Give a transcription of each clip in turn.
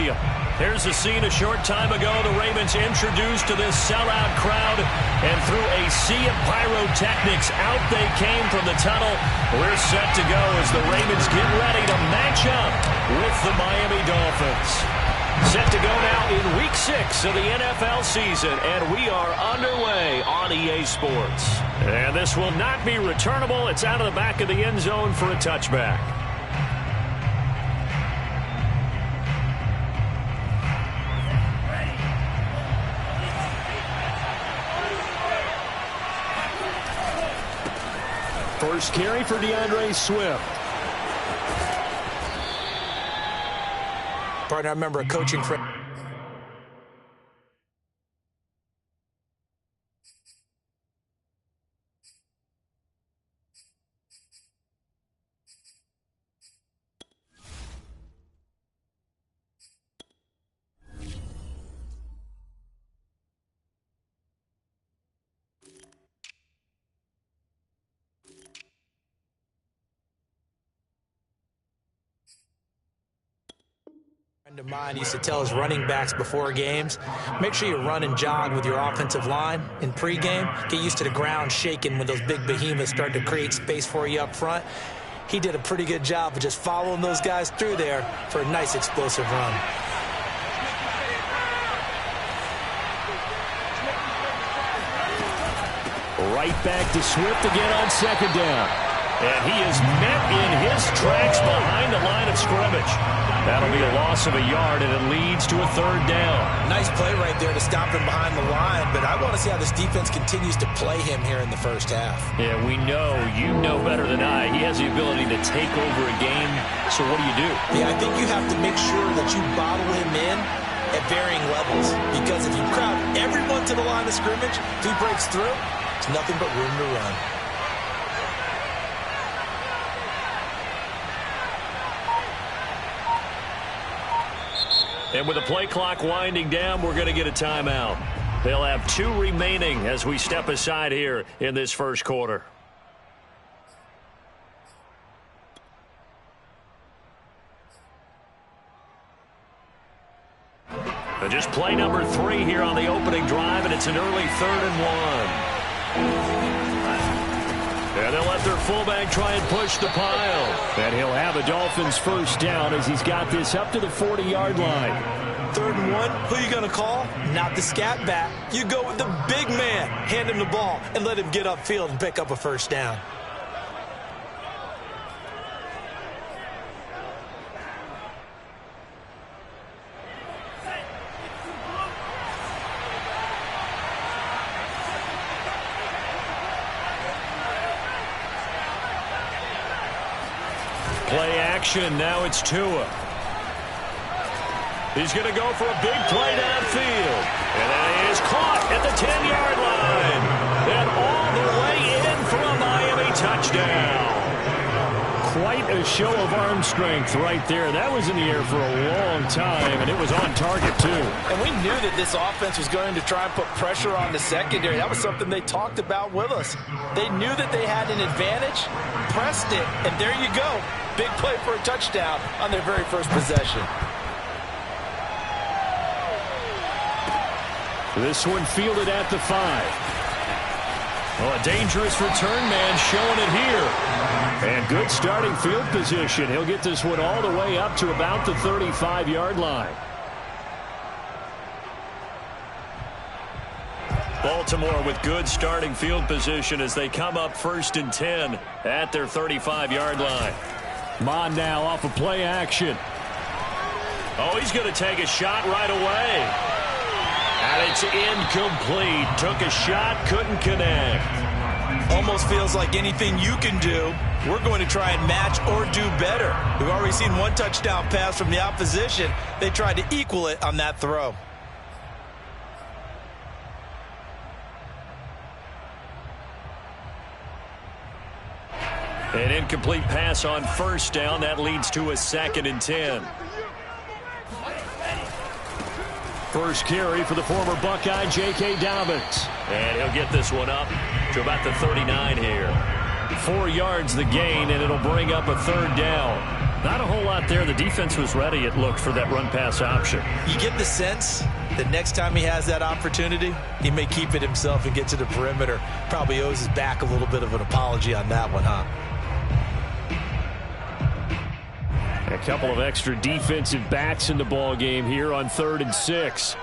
Stadium. Here's the scene a short time ago. The Ravens introduced to this sellout crowd, and through a sea of pyrotechnics, out they came from the tunnel. We're set to go as the Ravens get ready to match up with the Miami Dolphins. Set to go now in Week 6 of the NFL season, and we are underway on EA Sports. And this will not be returnable. It's out of the back of the end zone for a touchback. First carry for DeAndre Swift. Partner, I remember a coaching friend. Of mine used to tell his running backs before games, make sure you run and jog with your offensive line in pregame. Get used to the ground shaking when those big behemoths start to create space for you up front. He did a pretty good job of just following those guys through there for a nice explosive run. Right back to Swift again on second down. And he is met in his tracks behind the line of scrimmage. That'll be a loss of a yard, and it leads to a third down. Nice play right there to stop him behind the line, but I want to see how this defense continues to play him here in the first half. Yeah, we know, you know better than I, he has the ability to take over a game, so what do? Yeah, I think you have to make sure that you bottle him in at varying levels, because if you crowd everyone to the line of scrimmage, if he breaks through, it's nothing but room to run. And with the play clock winding down, we're going to get a timeout. They'll have 2 remaining as we step aside here in this first quarter. And just play number 3 here on the opening drive, and it's an early 3rd and 1. And they'll let their fullback try and push the pile. And he'll have a Dolphins first down as he's got this up to the 40-yard line. 3rd and 1, who are you going to call? Not the scat back. You go with the big man. Hand him the ball and let him get upfield and pick up a first down. Play action. Now it's Tua. He's going to go for a big play downfield. And it is caught at the 10-yard line. And all the way in for a Miami touchdown. Quite a show of arm strength right there. That was in the air for a long time, and it was on target, too. And we knew that this offense was going to try and put pressure on the secondary. That was something they talked about with us. They knew that they had an advantage, pressed it, and there you go. Big play for a touchdown on their very first possession. This one fielded at the 5. Well, a dangerous return man showing it here. And good starting field position. He'll get this one all the way up to about the 35-yard line. Baltimore with good starting field position as they come up 1st and 10 at their 35-yard line. Mond now off of play action. Oh, he's going to take a shot right away. And it's incomplete. Took a shot, couldn't connect. Almost feels like anything you can do, we're going to try and match or do better. We've already seen one touchdown pass from the opposition. They tried to equal it on that throw. An incomplete pass on first down. That leads to a 2nd and 10. First carry for the former Buckeye, J.K. Dobbins. And he'll get this one up to about the 39 here. 4 yards the gain, and it'll bring up a 3rd down. Not a whole lot there. The defense was ready, it looked, for that run-pass option. You get the sense that next time he has that opportunity, he may keep it himself and get to the perimeter. Probably owes his back a little bit of an apology on that one, huh? A couple of extra defensive backs in the ball game here on 3rd and 6.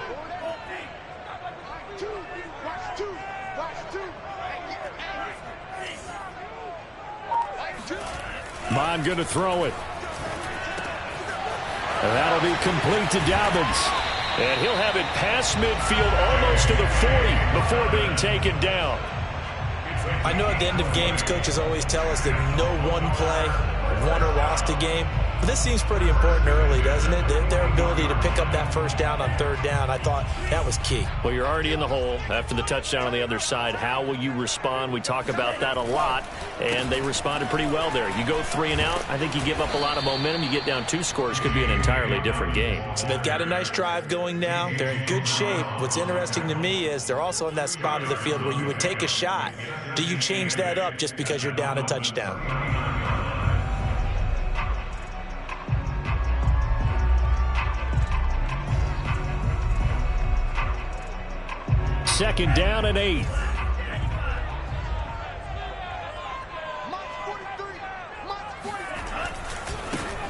Mon going to throw it. And that'll be complete to Dobbins. And he'll have it past midfield almost to the 40 before being taken down. I know at the end of games, coaches always tell us that no one play won or lost a game. But this seems pretty important early, doesn't it? Their ability to pick up that first down on 3rd down, I thought that was key. Well, you're already in the hole after the touchdown on the other side. How will you respond? We talk about that a lot, and they responded pretty well there. You go 3 and out, I think you give up a lot of momentum. You get down 2 scores, could be an entirely different game. So they've got a nice drive going now. They're in good shape. What's interesting to me is they're also in that spot of the field where you would take a shot. Do you change that up just because you're down a touchdown? Second down and 8.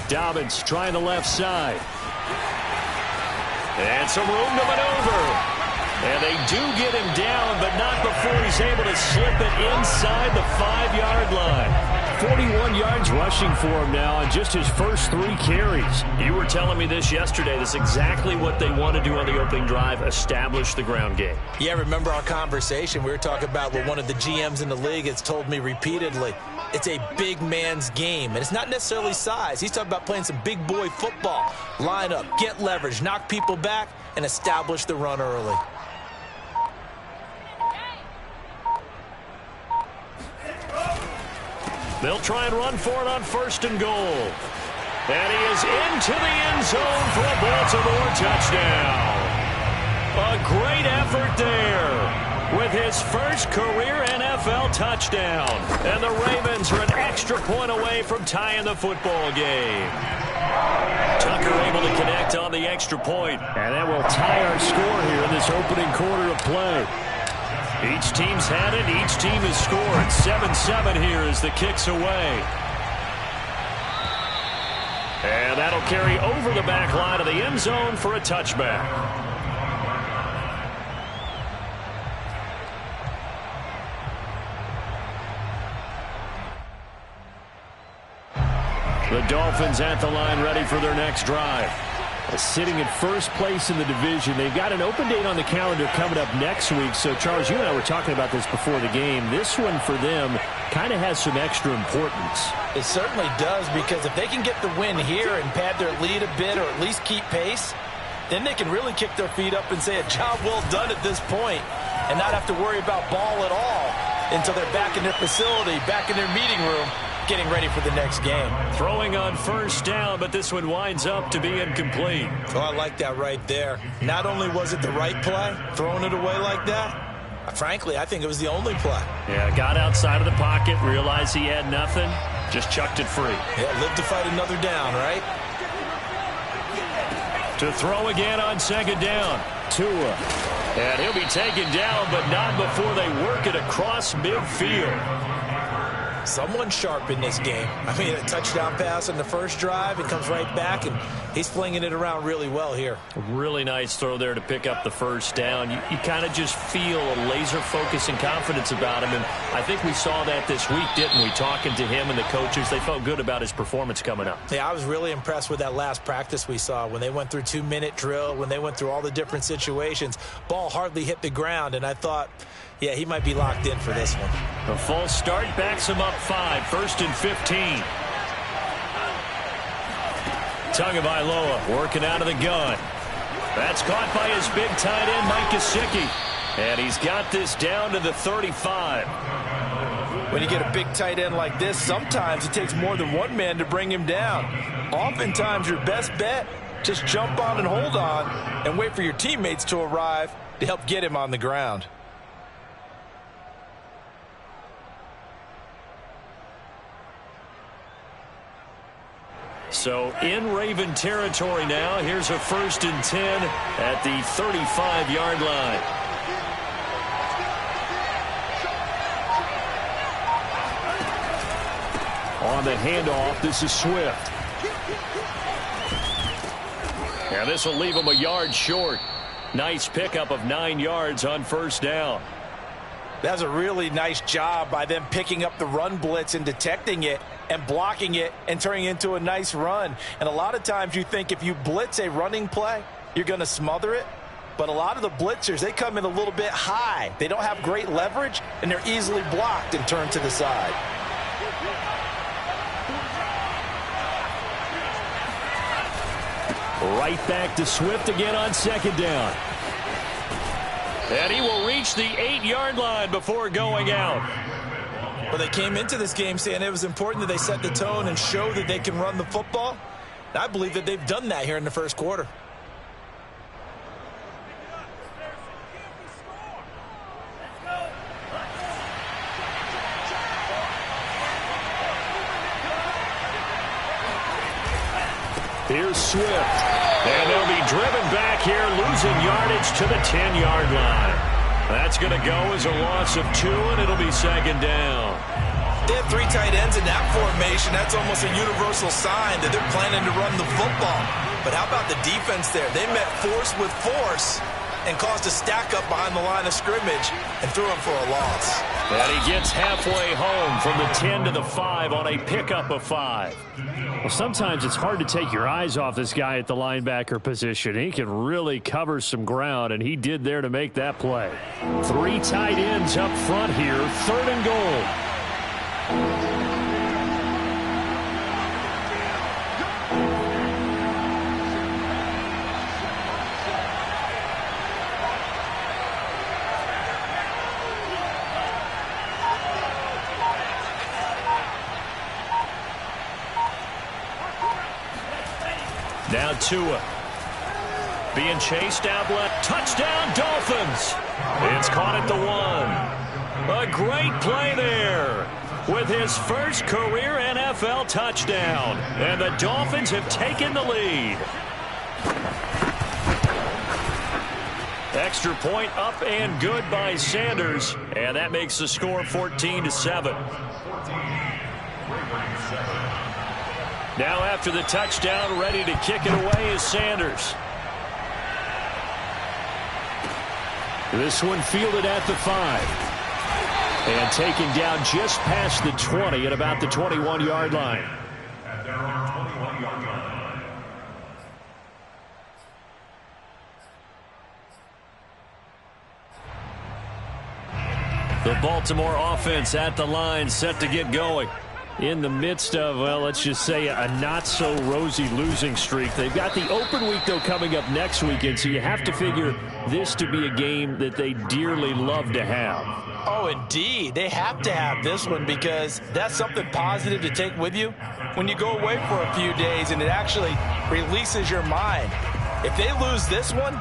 Dobbins trying the left side. And some room to maneuver. And they do get him down, but not before he's able to slip it inside the 5-yard line. 41 yards rushing for him now on just his first 3 carries. You were telling me this yesterday. That's exactly what they want to do on the opening drive, establish the ground game. Yeah, remember our conversation? We were talking about what one of the GMs in the league has told me repeatedly. It's a big man's game, and it's not necessarily size. He's talking about playing some big boy football. Line up, get leverage, knock people back, and establish the run early. They'll try and run for it on 1st and goal. And he is into the end zone for a Baltimore touchdown. A great effort there with his first career NFL touchdown. And the Ravens are an extra point away from tying the football game. Tucker able to connect on the extra point. And that will tie our score here in this opening quarter of play. Each team's had it. Each team has scored. 7-7 here as the kick's away. And that'll carry over the back line of the end zone for a touchback. The Dolphins at the line ready for their next drive. Sitting in first place in the division. They've got an open date on the calendar coming up next week. So, Charles, you and I were talking about this before the game. This one for them kind of has some extra importance. It certainly does, because if they can get the win here and pad their lead a bit or at least keep pace, then they can really kick their feet up and say a job well done at this point and not have to worry about ball at all until they're back in their facility, back in their meeting room, getting ready for the next game. Throwing on 1st down, but this one winds up to be incomplete. Oh, I like that right there. Not only was it the right play, throwing it away like that, frankly, I think it was the only play. Yeah, got outside of the pocket, realized he had nothing, just chucked it free. Yeah, live to fight another down, right? To throw again on 2nd down. Tua. And he'll be taken down, but not before they work it across midfield. Someone sharp in this game. I mean, a touchdown pass on the first drive, it comes right back, and he's flinging it around really well here. A really nice throw there to pick up the 1st down. You kind of just feel a laser focus and confidence about him, and I think we saw that this week, didn't we? Talking to him and the coaches, they felt good about his performance coming up. Yeah, I was really impressed with that last practice we saw when they went through 2-minute drill, when they went through all the different situations. Ball hardly hit the ground, and I thought, yeah, he might be locked in for this one. A false start backs him up 5, 1st and 15. Tagovailoa working out of the gun. That's caught by his big tight end, Mike Gesicki. And he's got this down to the 35. When you get a big tight end like this, sometimes it takes more than one man to bring him down. Oftentimes, your best bet, just jump on and hold on and wait for your teammates to arrive to help get him on the ground. So in Raven territory now. Here's a 1st and 10 at the 35-yard line. On the handoff, this is Swift. And this will leave him a yard short. Nice pickup of 9 yards on 1st down. That's a really nice job by them picking up the run blitz and detecting it and blocking it and turning it into a nice run. And a lot of times you think if you blitz a running play, you're going to smother it. But a lot of the blitzers, they come in a little bit high. They don't have great leverage, and they're easily blocked and turned to the side. Right back to Swift again on 2nd down. And he will reach the 8-yard line before going out. Well, they came into this game saying it was important that they set the tone and show that they can run the football. And I believe that they've done that here in the 1st quarter. Here's Swift. And they'll be driven back here, losing yardage to the 10-yard line. That's going to go as a loss of 2, and it'll be 2nd down. They have 3 tight ends in that formation. That's almost a universal sign that they're planning to run the football. But how about the defense there? They met force with force and caused a stack up behind the line of scrimmage and threw him for a loss. And he gets halfway home from the 10 to the 5 on a pickup of 5. Well, sometimes it's hard to take your eyes off this guy at the linebacker position. He can really cover some ground, and he did there to make that play. 3 tight ends up front here, 3rd and goal. Now Tua being chased out left. Touchdown, Dolphins. It's caught at the 1. A great play there with his first career NFL touchdown. And the Dolphins have taken the lead. Extra point up and good by Sanders. And that makes the score 14-7. Now after the touchdown, ready to kick it away is Sanders. This one fielded at the 5. And taken down just past the 20 at about the 21-yard line. The Baltimore offense at the line, set to get going. In the midst of, well, let's just say a not-so-rosy losing streak. They've got the open week, though, coming up next weekend, so you have to figure this to be a game that they dearly love to have. Oh, indeed. They have to have this one because that's something positive to take with you when you go away for a few days, and it actually releases your mind. If they lose this one,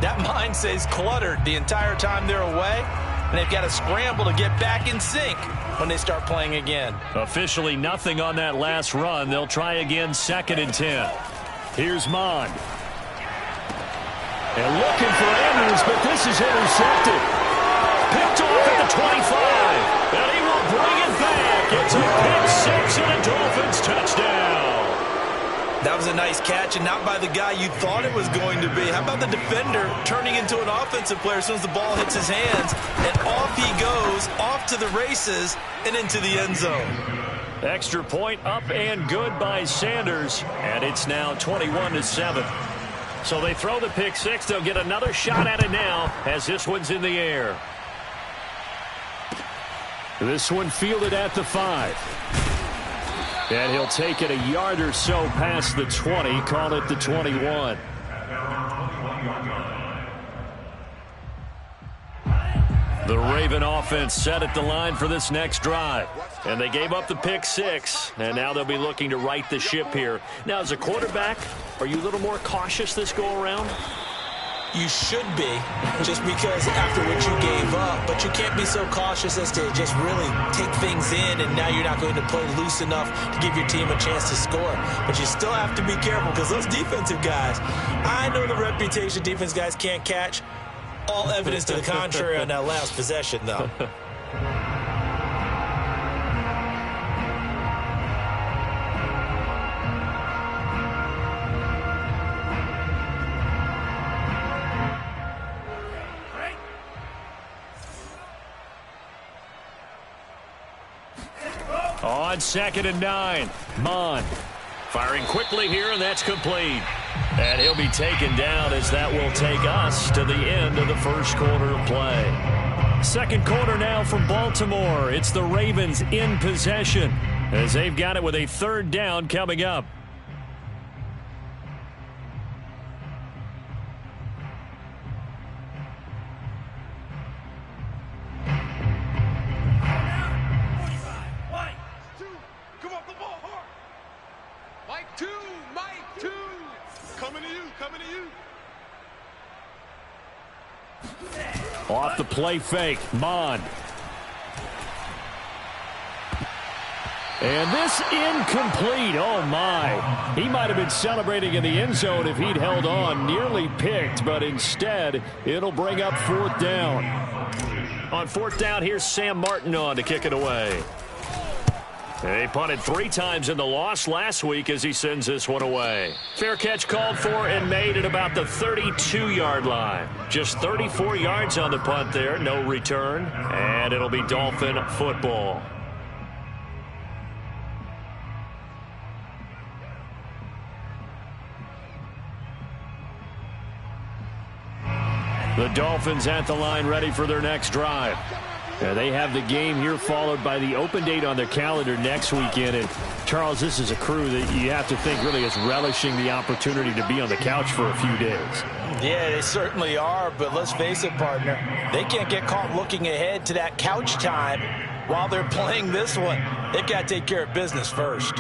that mind stays cluttered the entire time they're away, and they've got to scramble to get back in sync when they start playing again. Officially nothing on that last run. They'll try again, 2nd and 10. Here's Mond. And looking for Andrews, but this is intercepted. Picked off at the 25. And he will bring it back. It's a pick 6 and a Dolphins touchdown. That was a nice catch, and not by the guy you thought it was going to be. How about the defender turning into an offensive player as soon as the ball hits his hands, and off he goes, off to the races, and into the end zone. Extra point up and good by Sanders, and it's now 21-7. So they throw the pick 6. They'll get another shot at it now as this one's in the air. This one fielded at the 5. And he'll take it a yard or so past the 20, call it the 21. The Raven offense set at the line for this next drive. And they gave up the pick 6, and now they'll be looking to right the ship here. Now, as a quarterback, are you a little more cautious this go-around? You should be, just because after what you gave up. But you can't be so cautious as to just really take things in, and now you're not going to play loose enough to give your team a chance to score. But you still have to be careful, because those defensive guys, I know the reputation defense guys can't catch. All evidence to the contrary on that last possession, though. On 2nd and 9, Mond firing quickly here, and that's complete. And he'll be taken down as that will take us to the end of the first quarter of play. Second quarter now from Baltimore. It's the Ravens in possession as they've got it with a 3rd down coming up. Off the play fake, Mond. And this incomplete. Oh, my. He might have been celebrating in the end zone if he'd held on. Nearly picked, but instead, it'll bring up 4th down. On 4th down, here's Sam Martin on to kick it away. He punted 3 times in the loss last week as he sends this one away. Fair catch called for and made at about the 32-yard line. Just 34 yards on the punt there, no return, and it'll be Dolphin football. The Dolphins at the line ready for their next drive. They have the game here followed by the open date on their calendar next weekend. And, Charles, this is a crew that you have to think really is relishing the opportunity to be on the couch for a few days. Yeah, they certainly are, but let's face it, partner. They can't get caught looking ahead to that couch time while they're playing this one. They've got to take care of business first.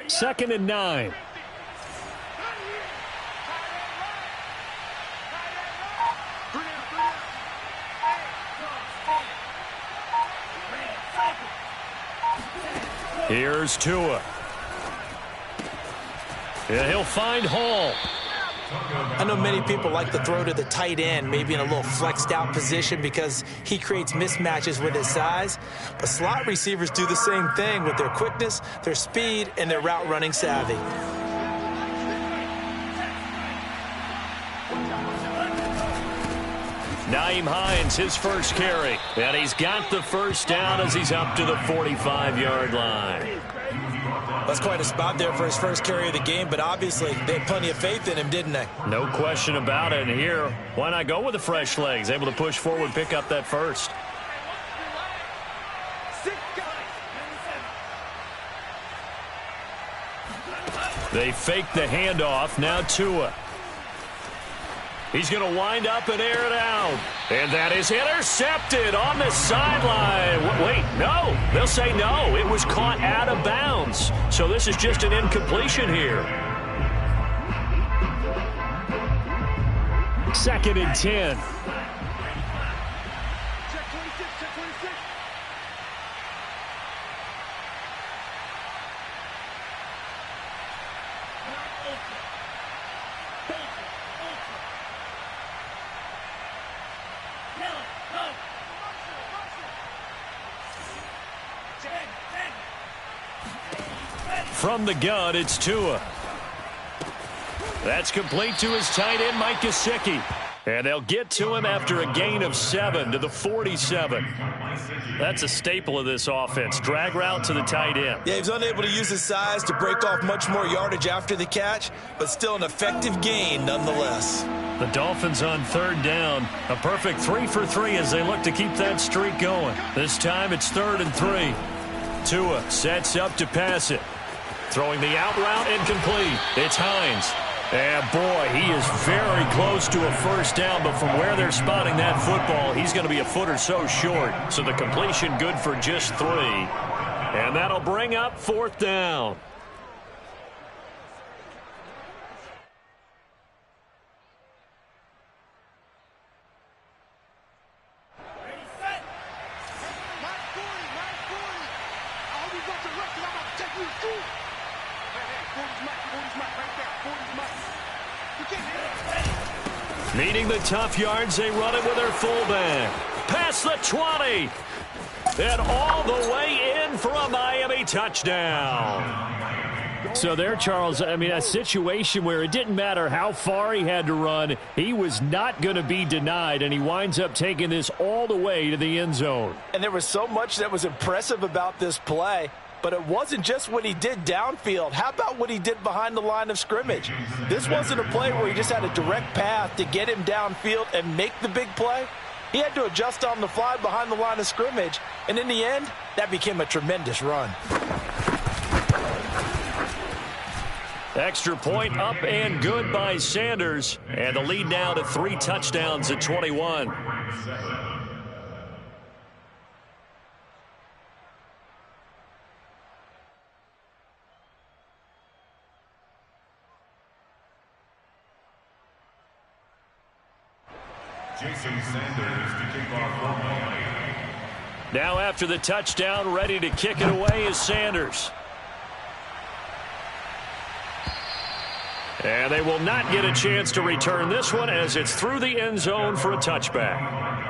Second and 9. Here's Tua. Yeah, he'll find Hall. I know many people like to throw to the tight end, maybe in a little flexed out position because he creates mismatches with his size. But slot receivers do the same thing with their quickness, their speed, and their route running savvy. Nyheim Hines, his first carry. And he's got the first down as he's up to the 45-yard line. That's quite a spot there for his first carry of the game, but obviously they had plenty of faith in him, didn't they? No question about it. And here, why not go with the fresh legs? Able to push forward, pick up that first. They fake the handoff. Now Tua. He's going to wind up and air it out. And that is intercepted on the sideline. Wait, no. They'll say no. It was caught out of bounds. So this is just an incompletion here. 2nd and 10. From the gun, it's Tua. That's complete to his tight end, Mike Gesicki. And they'll get to him after a gain of 7 to the 47. That's a staple of this offense. Drag route to the tight end. Yeah, he's unable to use his size to break off much more yardage after the catch, but still an effective gain nonetheless. The Dolphins on 3rd down. A perfect 3 for 3 as they look to keep that streak going. This time it's 3rd and 3. Tua sets up to pass it. Throwing the out route incomplete. It's Hines. And boy, he is very close to a first down, but from where they're spotting that football, he's going to be a foot or so short. So the completion good for just 3. And that'll bring up 4th down. Needing the tough yards, they run it with their fullback. Past the 20. And all the way in for a Miami touchdown. So there, Charles, I mean, a situation where it didn't matter how far he had to run, he was not going to be denied, and he winds up taking this all the way to the end zone. And there was so much that was impressive about this play. But it wasn't just what he did downfield. How about what he did behind the line of scrimmage? This wasn't a play where he just had a direct path to get him downfield and make the big play. He had to adjust on the fly behind the line of scrimmage. And in the end, that became a tremendous run. Extra point up and good by Sanders. And the lead now to 3 touchdowns at 21. Jason Sanders to kick off for Miami. Now after the touchdown, ready to kick it away is Sanders. And they will not get a chance to return this one as it's through the end zone for a touchback.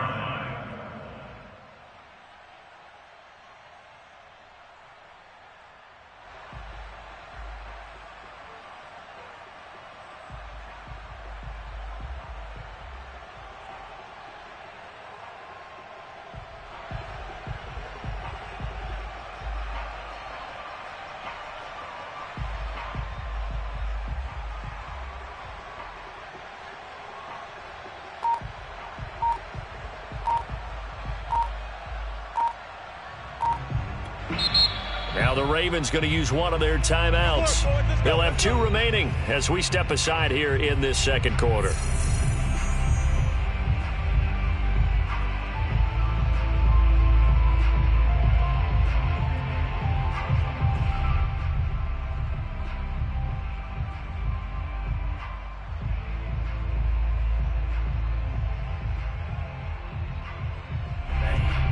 Now the Ravens going to use one of their timeouts. They'll have 2 remaining as we step aside here in this second quarter.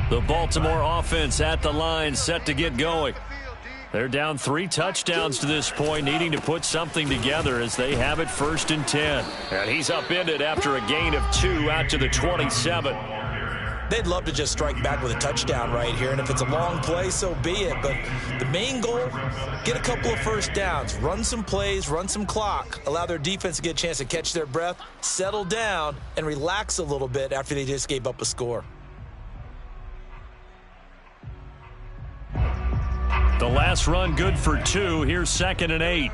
The Baltimore offense at the line, set to get going. They're down 3 touchdowns to this point, needing to put something together as they have it 1st and 10. And he's upended after a gain of 2 out to the 27. They'd love to just strike back with a touchdown right here, and if it's a long play, so be it. But the main goal, get a couple of first downs, run some plays, run some clock, allow their defense to get a chance to catch their breath, settle down, and relax a little bit after they just gave up a score. The last run good for 2. Here's 2nd and 8.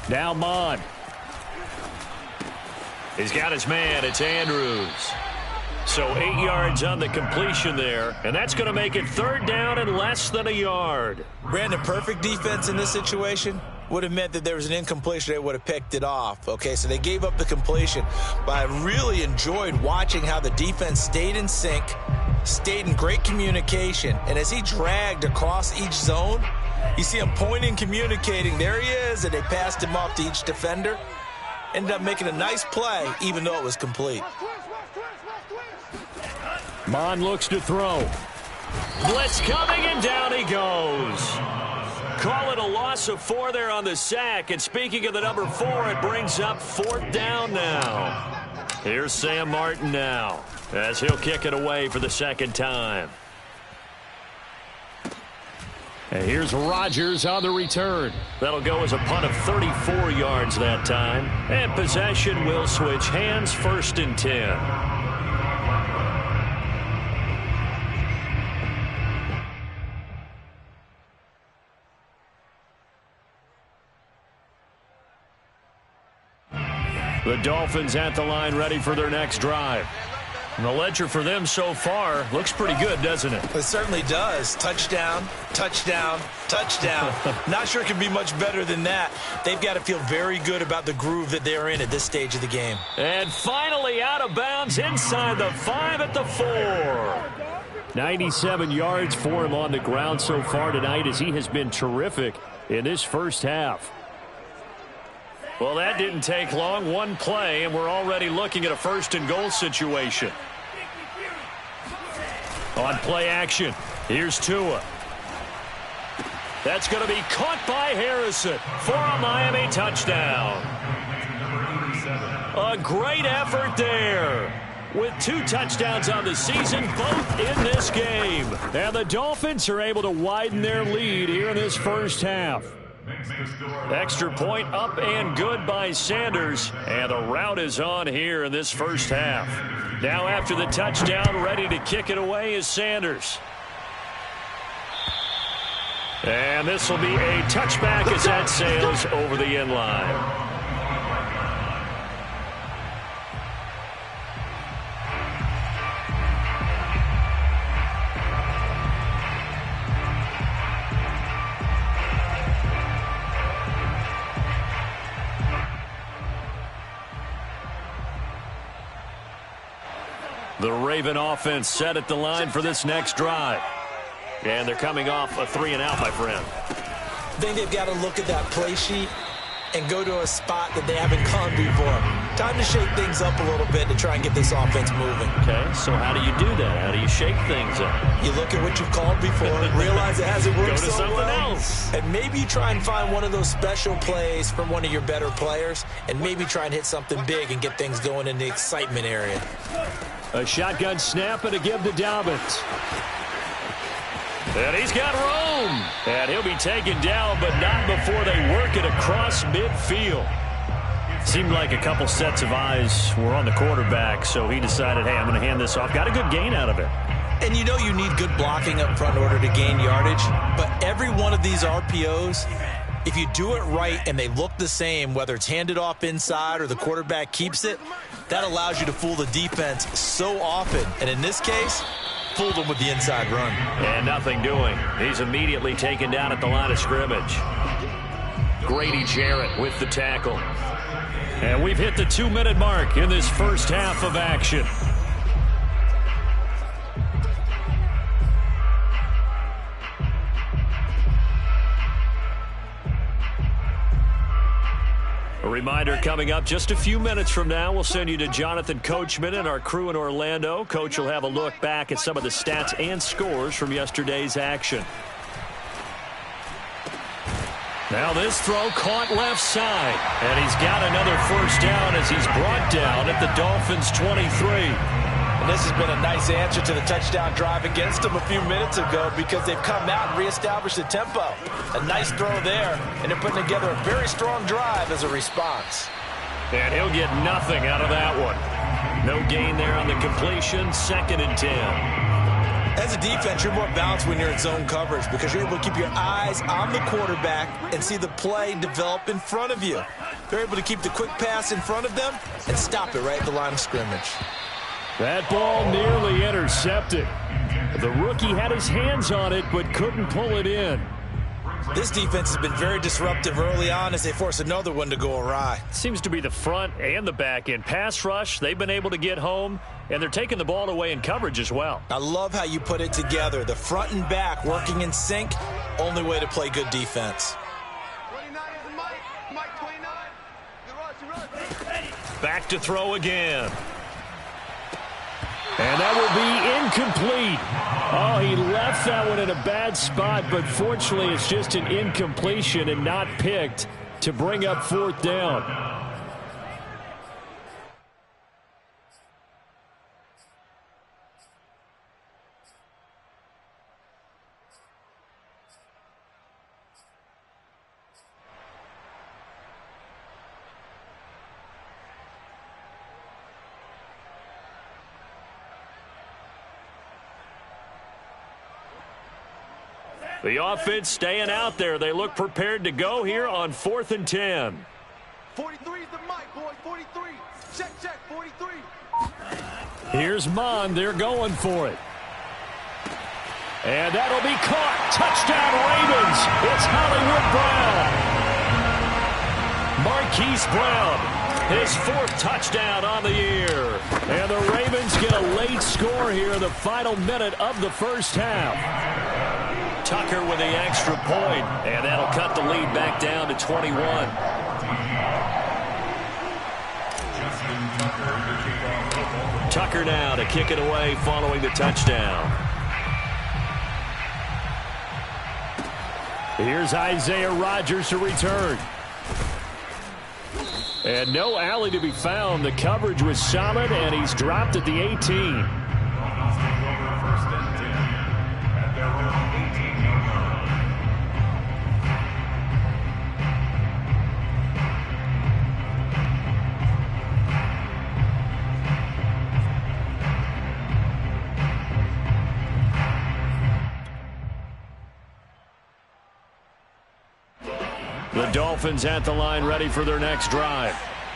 Now Mon. He's got his man. It's Andrews. So 8 yards on the completion there, and that's going to make it 3rd down and less than a yard. Brandon, perfect defense in this situation would have meant that there was an incompletion. They would have picked it off. Okay, so they gave up the completion. But I really enjoyed watching how the defense stayed in sync, stayed in great communication, and as he dragged across each zone, you see him pointing, communicating. There he is, and they passed him off to each defender. Ended up making a nice play, even though it was complete. Mon looks to throw. Blitz coming, and down he goes. Call it a loss of 4 there on the sack. And speaking of the number 4, it brings up 4th down now. Here's Sam Martin now as he'll kick it away for the 2nd time. And here's Rodgers on the return. That'll go as a punt of 34 yards that time. And possession will switch hands, 1st and 10. The Dolphins at the line, ready for their next drive. And the ledger for them so far looks pretty good, doesn't it? It certainly does. Touchdown, touchdown, touchdown. Not sure it can be much better than that. They've got to feel very good about the groove that they're in at this stage of the game. And finally out of bounds inside the 5 at the 4. 97 yards for him on the ground so far tonight as he has been terrific in this first half. Well, that didn't take long. One play, and we're already looking at a 1st and goal situation. On play action, here's Tua. That's going to be caught by Harrison for a Miami touchdown. A great effort there. With 2 touchdowns on the season, both in this game. And the Dolphins are able to widen their lead here in this first half. Extra point up and good by Sanders. And the route is on here in this first half. Now after the touchdown, ready to kick it away is Sanders. And this will be a touchback as that sails over the end line. The Raven offense set at the line for this next drive. And they're coming off a 3-and-out, my friend. I think they've got to look at that play sheet and go to a spot that they haven't gone before. Time to shake things up a little bit to try and get this offense moving. Okay, so how do you do that? How do you shake things up? You look at what you've called before, realize it hasn't worked Go to so something well, else. and maybe you try and find one of those special plays from one of your better players, and maybe try and hit something big and get things going in the excitement area. A shotgun snap and a give to Dobbins. And he's got room. And he'll be taken down, but not before they work it across midfield. Seemed like a couple sets of eyes were on the quarterback, so he decided, hey, I'm going to hand this off. Got a good gain out of it. And you know you need good blocking up front in order to gain yardage, but every one of these RPOs, if you do it right and they look the same, whether it's handed off inside or the quarterback keeps it, that allows you to fool the defense so often. And in this case, fooled them with the inside run. And nothing doing. He's immediately taken down at the line of scrimmage. Grady Jarrett with the tackle. And we've hit the 2-minute mark in this first half of action. A reminder coming up just a few minutes from now. We'll send you to Jonathan Coachman and our crew in Orlando. Coach will have a look back at some of the stats and scores from yesterday's action. Now this throw caught left side. And he's got another first down as he's brought down at the Dolphins' 23. And this has been a nice answer to the touchdown drive against them a few minutes ago because they've come out and reestablished the tempo. A nice throw there, and they're putting together a very strong drive as a response. And he'll get nothing out of that one. No gain there on the completion, 2nd and 10. As a defense, you're more balanced when you're in zone coverage because you're able to keep your eyes on the quarterback and see the play develop in front of you. They're able to keep the quick pass in front of them and stop it right at the line of scrimmage. That ball nearly intercepted. The rookie had his hands on it but couldn't pull it in. This defense has been very disruptive early on as they force another one to go awry. Seems to be the front and the back end. Pass rush, they've been able to get home, and they're taking the ball away in coverage as well. I love how you put it together. The front and back working in sync, only way to play good defense. Back to throw again. And that will be incomplete. Oh, he left that one in a bad spot, but fortunately it's just an incompletion and not picked to bring up 4th down. The offense staying out there. They look prepared to go here on 4th and 10. 43 is the mic, boy. 43. Check, 43. Here's Mond. They're going for it. And that'll be caught. Touchdown, Ravens. It's Hollywood Brown. Marquise Brown, his 4th touchdown on the year. And the Ravens get a late score here in the final minute of the first half. Tucker with the extra point, and that'll cut the lead back down to 21. Tucker now to kick it away following the touchdown. Here's Isaiah Rodgers to return. And no alley to be found. The coverage was solid, and he's dropped at the 18. The Dolphins at the line ready for their next drive.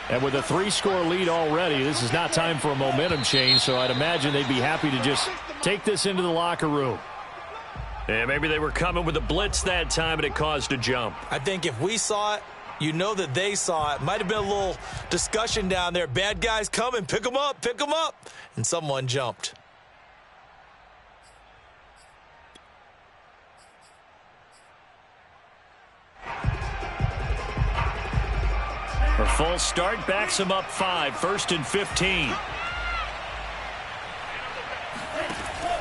And with a 3-score lead already, this is not time for a momentum change, so I'd imagine they'd be happy to just take this into the locker room. And maybe they were coming with a blitz that time and it caused a jump. I think if we saw it, you know that they saw it. Might have been a little discussion down there. Bad guys coming. Pick them up. Pick them up. And someone jumped. A full start backs him up 5. 1st and 15.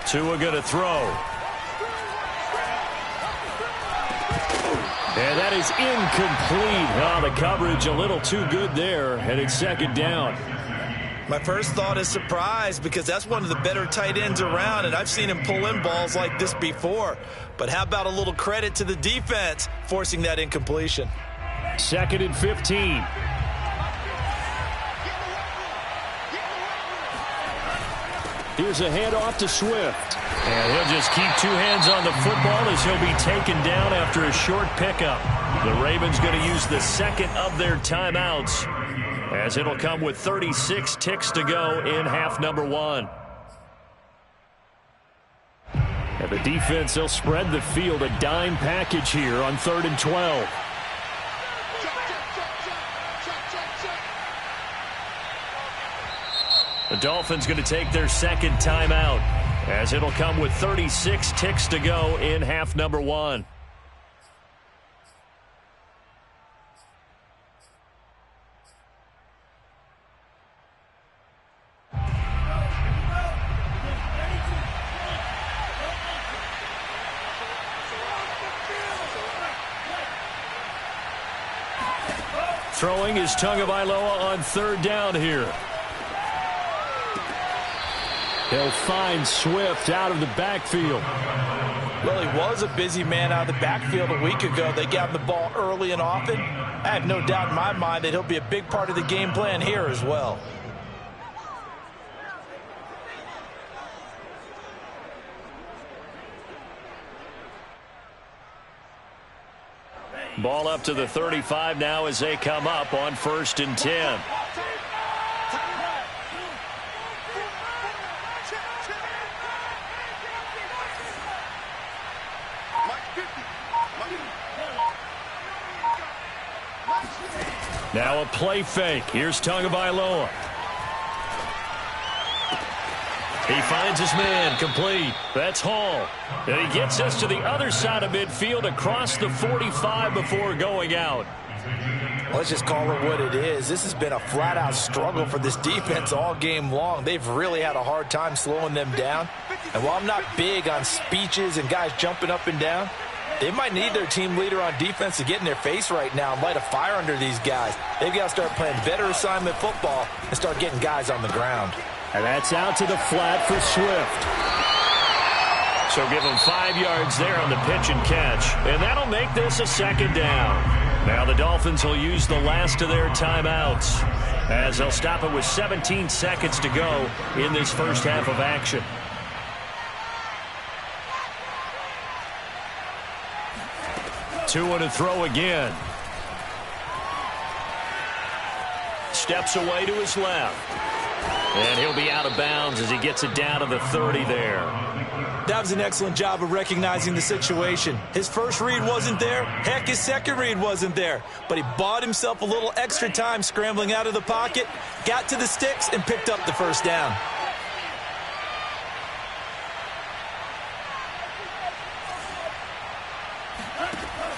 Tua going to throw. And that is incomplete. Oh, the coverage a little too good there, and it's 2nd down. My first thought is surprise, because that's one of the better tight ends around, and I've seen him pull in balls like this before. But how about a little credit to the defense forcing that incompletion? 2nd and 15. Here's a handoff to Swift. And he'll just keep 2 hands on the football as he'll be taken down after a short pickup. The Ravens going to use the 2nd of their timeouts, as it'll come with 36 ticks to go in half number 1. And the defense, they'll spread the field, a dime package here on 3rd and 12. The Dolphins going to take their 2nd timeout, as it'll come with 36 ticks to go in half number 1. Throwing is Tagovailoa on 3rd down here. They'll find Swift out of the backfield. Well, he was a busy man out of the backfield a week ago. They got him the ball early and often. I have no doubt in my mind that he'll be a big part of the game plan here as well. Ball up to the 35 now as they come up on 1st and 10. Now a play fake. Here's Tagovailoa. He finds his man, complete. That's Hall. And he gets us to the other side of midfield across the 45 before going out. Let's just call it what it is. This has been a flat-out struggle for this defense all game long. They've really had a hard time slowing them down. And while I'm not big on speeches and guys jumping up and down, they might need their team leader on defense to get in their face right now and light a fire under these guys. They've got to start playing better assignment football and start getting guys on the ground. And that's out to the flat for Swift. So give them 5 yards there on the pitch and catch. And that'll make this a 2nd down. Now the Dolphins will use the last of their timeouts, as they'll stop it with 17 seconds to go in this first half of action. Tua to throw again. Steps away to his left. And he'll be out of bounds as he gets it down to the 30 there. That was an excellent job of recognizing the situation. His first read wasn't there. Heck, his second read wasn't there. But he bought himself a little extra time scrambling out of the pocket, got to the sticks, and picked up the first down.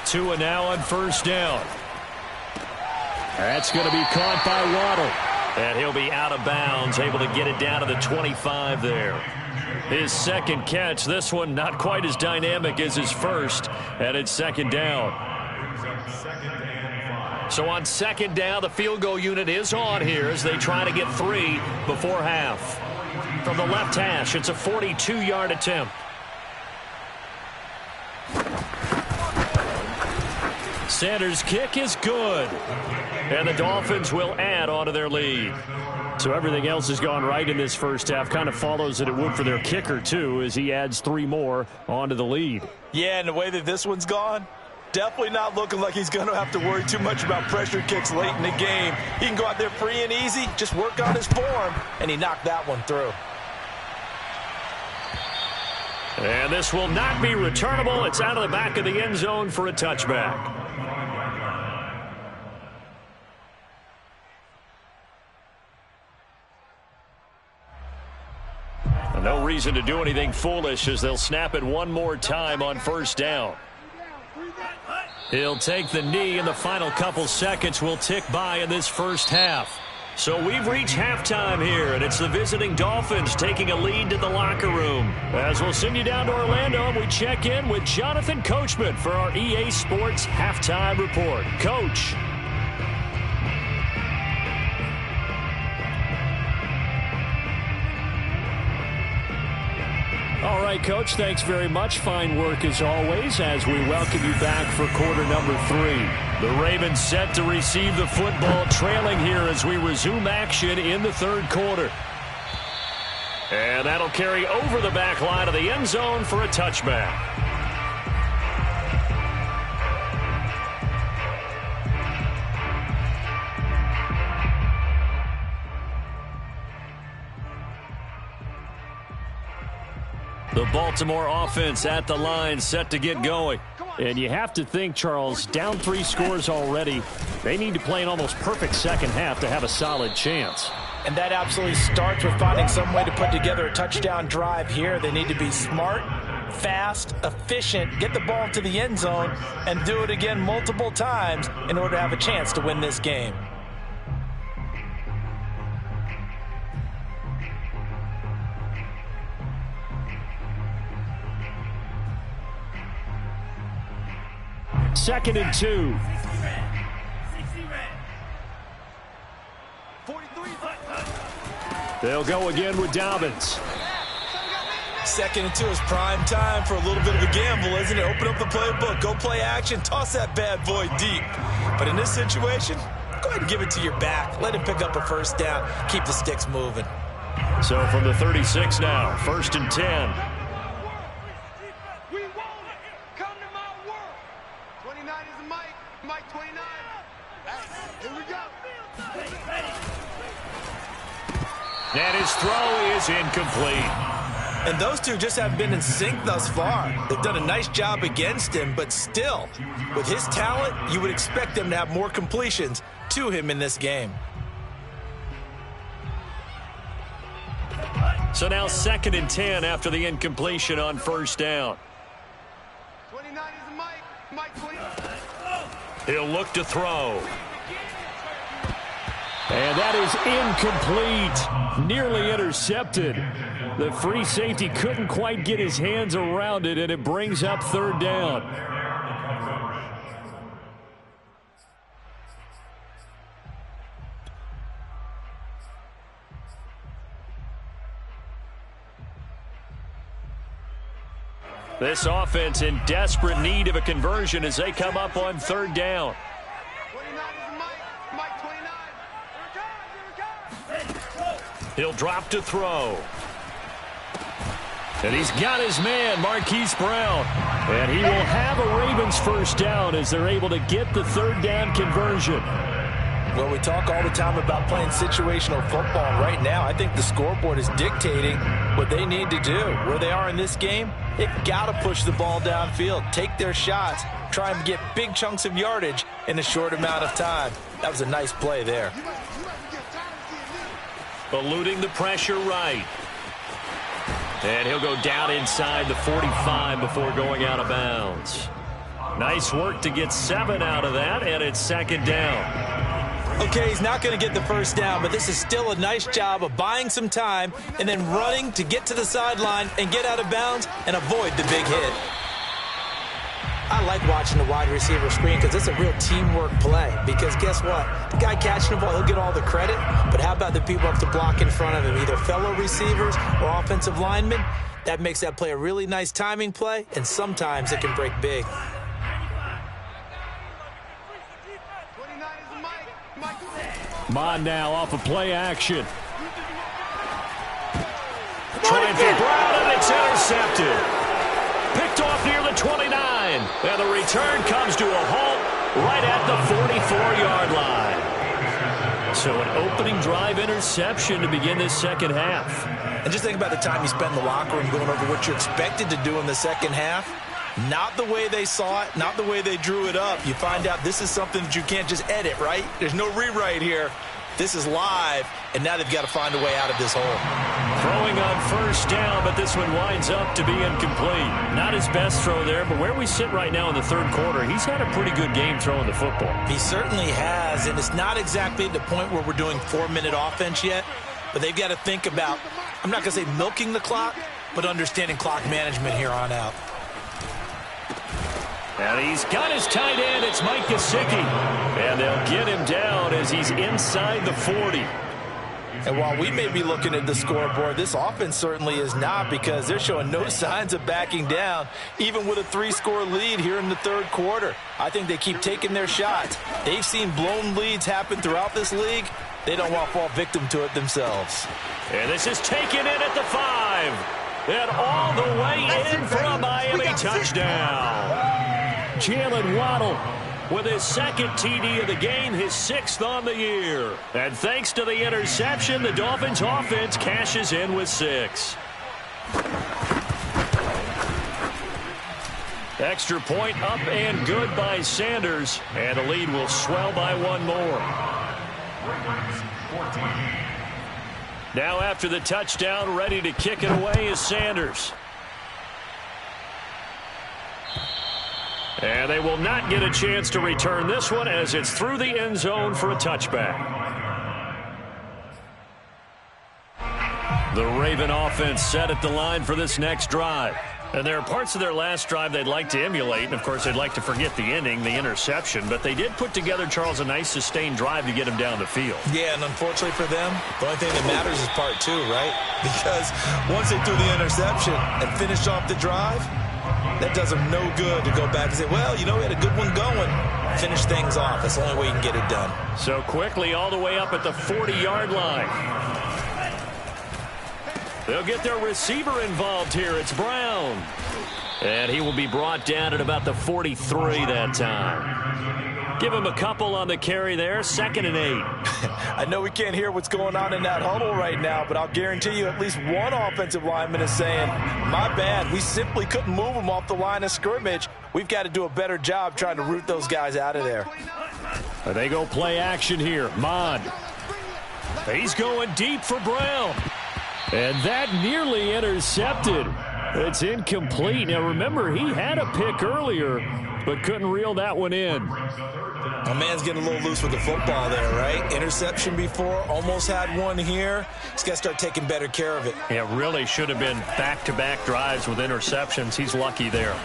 Tua now on first down. That's going to be caught by Waddle. And he'll be out of bounds, able to get it down to the 25 there. His second catch, this one not quite as dynamic as his first, and it's second down. So on second down, the field goal unit is on here as they try to get 3 before half. From the left hash, it's a 42-yard attempt. Sanders' kick is good. And the Dolphins will add on to their lead. So everything else has gone right in this first half. Kind of follows that it would for their kicker, too, as he adds 3 more onto the lead. Yeah, and the way that this one's gone, definitely not looking like he's going to have to worry too much about pressure kicks late in the game. He can go out there free and easy, just work on his form, and he knocked that one through. And this will not be returnable. It's out of the back of the end zone for a touchback. No reason to do anything foolish as they'll snap it one more time on first down. He'll take the knee, and the final couple seconds will tick by in this first half. So we've reached halftime here, and it's the visiting Dolphins taking a lead to the locker room. As we'll send you down to Orlando, and we check in with Jonathan Coachman for our EA Sports Halftime Report. Coach. All right, Coach, thanks very much. Fine work as always as we welcome you back for quarter number 3. The Ravens set to receive the football, trailing here as we resume action in the third quarter. And that'll carry over the back line of the end zone for a touchback. The Baltimore offense at the line, set to get going. And you have to think, Charles, down 3 scores already. They need to play an almost perfect second half to have a solid chance. And that absolutely starts with finding some way to put together a touchdown drive here. They need to be smart, fast, efficient, get the ball to the end zone, and do it again multiple times in order to have a chance to win this game. Second and 2. They'll go again with Dobbins. Second and 2 is prime time for a little bit of a gamble, isn't it? Open up the playbook, go play action, toss that bad boy deep. But in this situation, go ahead and give it to your back. Let him pick up a first down. Keep the sticks moving. So from the 36 now, first and 10. And his throw is incomplete. And those two just haven't been in sync thus far. They've done a nice job against him, but still, with his talent, you would expect them to have more completions to him in this game. So now second and 10 after the incompletion on first down. 29 is Mike 29. He'll look to throw. And that is incomplete. Nearly intercepted. The free safety couldn't quite get his hands around it, and it brings up third down. This offense in desperate need of a conversion as they come up on third down. 29 is Mike 29. He'll drop to throw. And he's got his man, Marquise Brown. And he will have a Ravens first down as they're able to get the third down conversion. Well, we talk all the time about playing situational football, and right now I think the scoreboard is dictating what they need to do. Where they are in this game, they've got to push the ball downfield, take their shots, try and get big chunks of yardage in a short amount of time. That was a nice play there. Eluding the pressure right. And he'll go down inside the 45 before going out of bounds. Nice work to get 7 out of that, and it's second down. Okay, he's not going to get the first down, but this is still a nice job of buying some time and then running to get to the sideline and get out of bounds and avoid the big hit. I like watching the wide receiver screen because it's a real teamwork play. Because guess what? The guy catching the ball, he'll get all the credit. But how about the people up the block in front of him, either fellow receivers or offensive linemen? That makes that play a really nice timing play, and sometimes it can break big. Mond now off of play action. Trying for Brown, and it's intercepted. Picked off near the 29. And the return comes to a halt right at the 44-yard line. So an opening drive interception to begin this second half. And just think about the time you spent in the locker room going over what you expected to do in the second half. Not the way they saw it, not the way they drew it up. You find out this is something that you can't just edit, right? There's no rewrite here. This is live, and now they've got to find a way out of this hole. Throwing on first down, but this one winds up to be incomplete. Not his best throw there, but where we sit right now in the third quarter, he's had a pretty good game throwing the football. He certainly has, and it's not exactly at the point where we're doing 4-minute offense yet, but they've got to think about, I'm not going to say milking the clock, but understanding clock management here on out. And he's got his tight end. It's Mike Gesicki. And they'll get him down as he's inside the 40. And while we may be looking at the scoreboard, this offense certainly is not, because they're showing no signs of backing down, even with a 3-score lead here in the third quarter. I think they keep taking their shots. They've seen blown leads happen throughout this league. They don't want to fall victim to it themselves. And this is taken in at the 5. And all the way in for a Miami touchdown. Jalen Waddle with his second TD of the game, his 6th on the year. And thanks to the interception, the Dolphins offense cashes in with 6. Extra point up and good by Sanders. And the lead will swell by 1 more. Now after the touchdown, ready to kick it away is Sanders. And they will not get a chance to return this one as it's through the end zone for a touchback. The Raven offense set at the line for this next drive. And there are parts of their last drive they'd like to emulate. And, of course, they'd like to forget the ending, the interception. But they did put together, Charles, a nice sustained drive to get him down the field. Yeah, and unfortunately for them, the only thing that matters is part 2, right? Because once they threw the interception and finished off the drive, that does them no good to go back and say, well, you know, we had a good one going. Finish things off. That's the only way you can get it done. So quickly all the way up at the 40-yard line. They'll get their receiver involved here. It's Brown. And he will be brought down at about the 43 that time. Give him a couple on the carry there. 2nd and 8. I know we can't hear what's going on in that huddle right now, but I'll guarantee you at least one offensive lineman is saying, my bad, we simply couldn't move them off the line of scrimmage. We've got to do a better job trying to root those guys out of there. They go play action here. Mond. He's going deep for Brown. And that nearly intercepted. It's incomplete. Now, remember, he had a pick earlier, but couldn't reel that one in. My man's getting a little loose with the football there, right? Interception before, almost had one here. He's got to start taking better care of it. Yeah, really should have been back-to-back drives with interceptions. He's lucky there.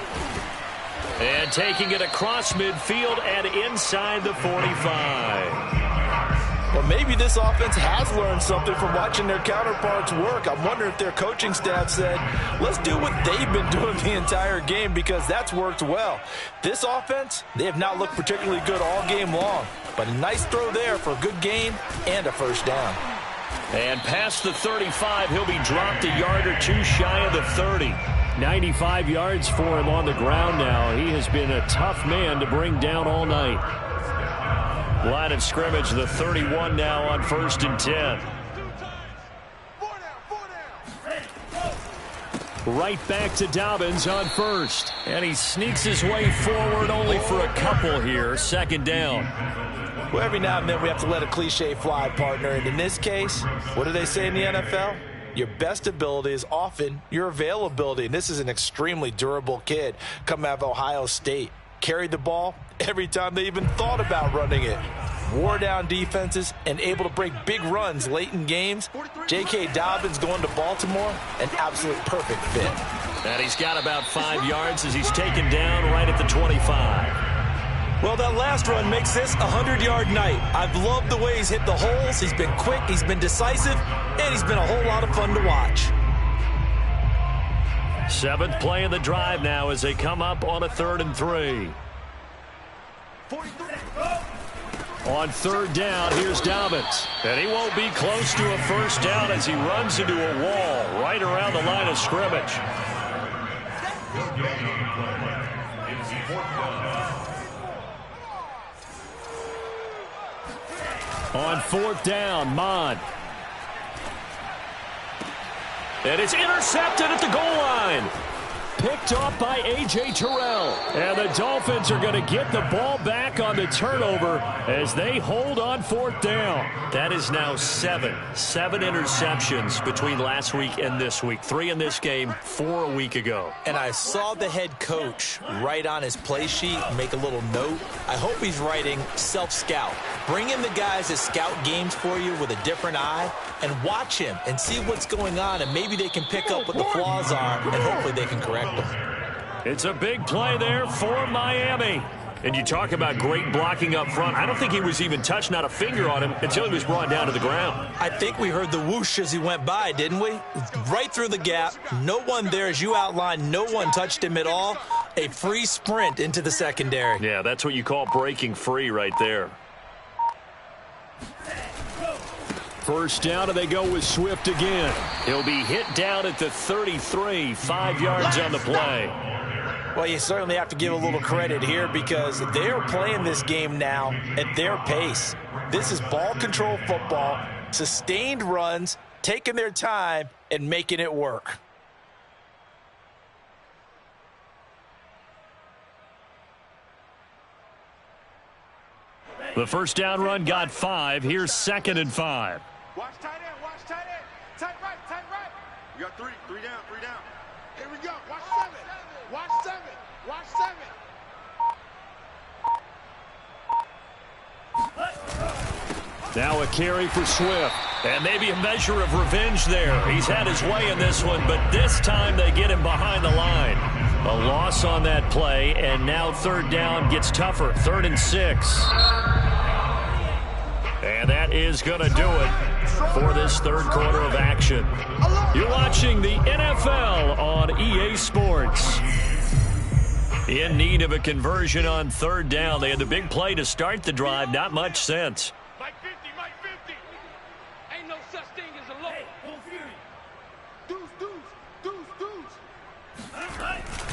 And taking it across midfield and inside the 45. Well, maybe this offense has learned something from watching their counterparts work. I'm wondering if their coaching staff said, let's do what they've been doing the entire game, because that's worked well. This offense, they have not looked particularly good all game long, but a nice throw there for a good gain and a first down. And past the 35, he'll be dropped a yard or two shy of the 30. 95 yards for him on the ground now. He has been a tough man to bring down all night. Line of scrimmage, the 31 now on 1st and 10. Right back to Dobbins on 1st. And he sneaks his way forward only for a couple here. 2nd down. Well, every now and then we have to let a cliche fly, partner. And in this case, what do they say in the NFL? Your best ability is often your availability. And this is an extremely durable kid coming out of Ohio State. Carried the ball every time they even thought about running it. Wore down defenses and able to break big runs late in games. J.K. Dobbins going to Baltimore, an absolute perfect fit. And he's got about 5 yards as he's taken down right at the 25. Well, that last run makes this a 100-yard night. I've loved the way he's hit the holes. He's been quick, he's been decisive, and he's been a whole lot of fun to watch. 7th play of the drive now as they come up on a 3rd and 3. On 3rd down, here's Dobbins. And he won't be close to a 1st down as he runs into a wall right around the line of scrimmage. On 4th down, Mond. And it's intercepted at the goal line. Picked off by A.J. Terrell. And the Dolphins are going to get the ball back on the turnover as they hold on 4th down. That is now 7 interceptions between last week and this week. 3 in this game, 4 a week ago. And I saw the head coach write on his play sheet, make a little note. I hope he's writing self-scout. Bring in the guys that scout games for you with a different eye and watch him and see what's going on, and maybe they can pick up what the flaws are, and hopefully they can correct them. It's a big play there for Miami. And you talk about great blocking up front. I don't think he was even touched, not a finger on him, until he was brought down to the ground. I think we heard the whoosh as he went by, didn't we? Right through the gap. No one there, as you outlined. No one touched him at all. A free sprint into the secondary. Yeah, that's what you call breaking free right there. 1st down, and they go with Swift again. He'll be hit down at the 33, 5 yards on the play. Well, you certainly have to give a little credit here because they're playing this game now at their pace. This is ball control football, sustained runs, taking their time, and making it work. The 1st down run got 5. Here's 2nd and 5. Watch tight end, watch tight end. Tight right, tight right. We got 3 down, 3 down. Here we go, watch 7. Watch 7, watch 7. Now a carry for Swift. And maybe a measure of revenge there. He's had his way in this one, but this time they get him behind the line. A loss on that play, and now 3rd down gets tougher. 3rd and 6. And that is going to do it for this 3rd quarter of action. You're watching the NFL on EA Sports. In need of a conversion on 3rd down. They had the big play to start the drive. Not much sense. Mike 50, Mike 50. Ain't no such thing as a low. Deuce.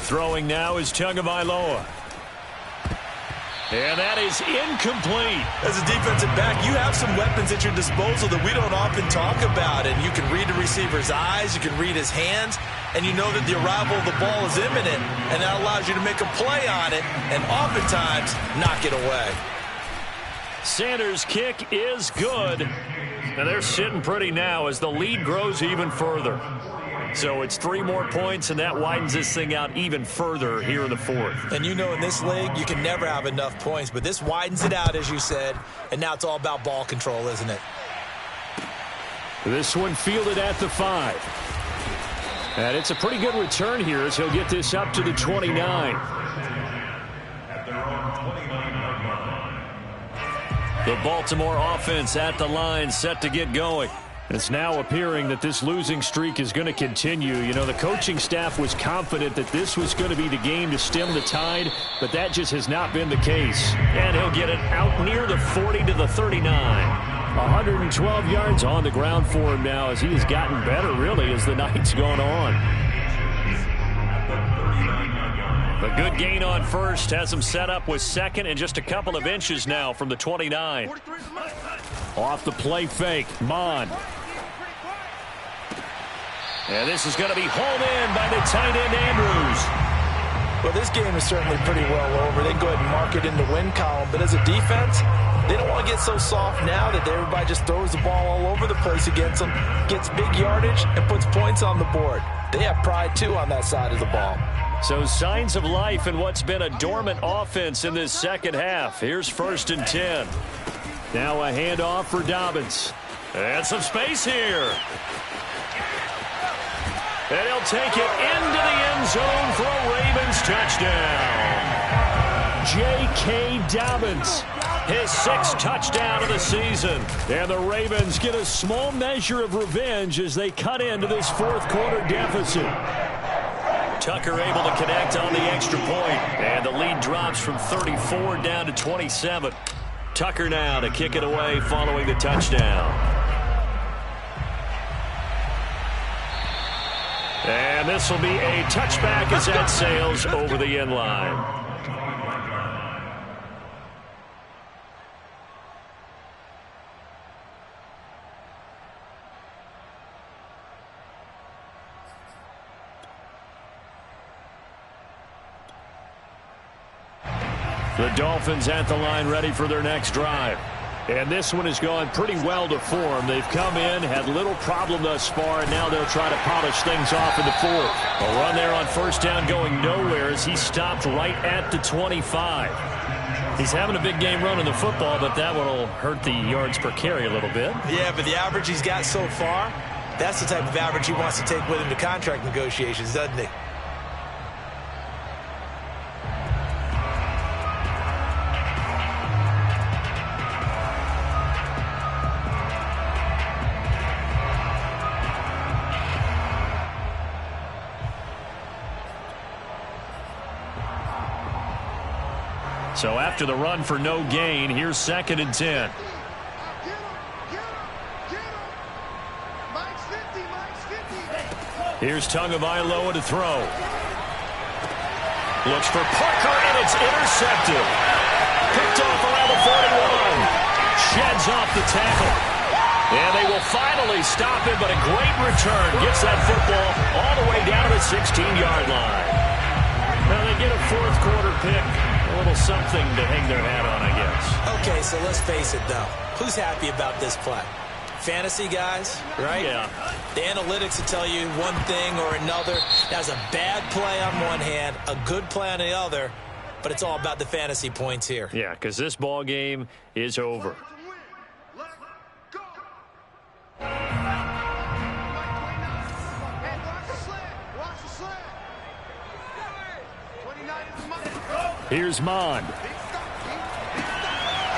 Throwing now is Tagovailoa. And that is incomplete. As a defensive back, you have some weapons at your disposal that we don't often talk about. And you can read the receiver's eyes, you can read his hands, and you know that the arrival of the ball is imminent. And that allows you to make a play on it and oftentimes knock it away. Sanders' kick is good. And they're sitting pretty now as the lead grows even further. So it's 3 more points, and that widens this thing out even further here in the 4th. And you know in this league, you can never have enough points, but this widens it out, as you said, and now it's all about ball control, isn't it? This one fielded at the 5. And it's a pretty good return here as he'll get this up to the 29. The Baltimore offense at the line, set to get going. It's now appearing that this losing streak is going to continue. You know, the coaching staff was confident that this was going to be the game to stem the tide, but that just has not been the case. And he'll get it out near the 40 to the 39. 112 yards on the ground for him now as he has gotten better, really, as the night's gone on. A good gain on first has them set up with second and just a couple of inches now from the 29. Off the play fake, Mond. And this is going to be hauled in by the tight end, Andrews. Well, this game is certainly pretty well over. They can go ahead and mark it in the win column. But as a defense, they don't want to get so soft now that everybody just throws the ball all over the place against them, gets big yardage, and puts points on the board. They have pride, too, on that side of the ball. So signs of life in what's been a dormant offense in this second half. Here's 1st and 10. Now a handoff for Dobbins. And some space here. And he'll take it into the end zone for a Ravens touchdown. J.K. Dobbins. His 6th touchdown of the season. And the Ravens get a small measure of revenge as they cut into this 4th quarter deficit. Tucker able to connect on the extra point. And the lead drops from 34 down to 27. Tucker now to kick it away following the touchdown. And this will be a touchback as that sails over the end line. The Dolphins at the line ready for their next drive. And this one has gone pretty well to form. They've come in, had little problem thus far, and now they'll try to polish things off in the 4th. A run there on 1st down going nowhere as he stopped right at the 25. He's having a big game running the football, but that one will hurt the yards per carry a little bit. Yeah, but the average he's got so far, that's the type of average he wants to take with him to contract negotiations, doesn't he? So after the run for no gain, here's 2nd and 10. Here's Tagovailoa to throw. Looks for Parker, and it's intercepted. Picked off around the 41. Sheds off the tackle. And they will finally stop him, but a great return. Gets that football all the way down to the 16-yard line. Now they get a 4th quarter pick. A little something to hang their hat on, I guess. Okay, so let's face it, though. Who's happy about this play? Fantasy guys, right? Yeah. The analytics will tell you one thing or another. That's a bad play on one hand, a good play on the other, but it's all about the fantasy points here. Yeah, because this ball game is over. Here's Mond.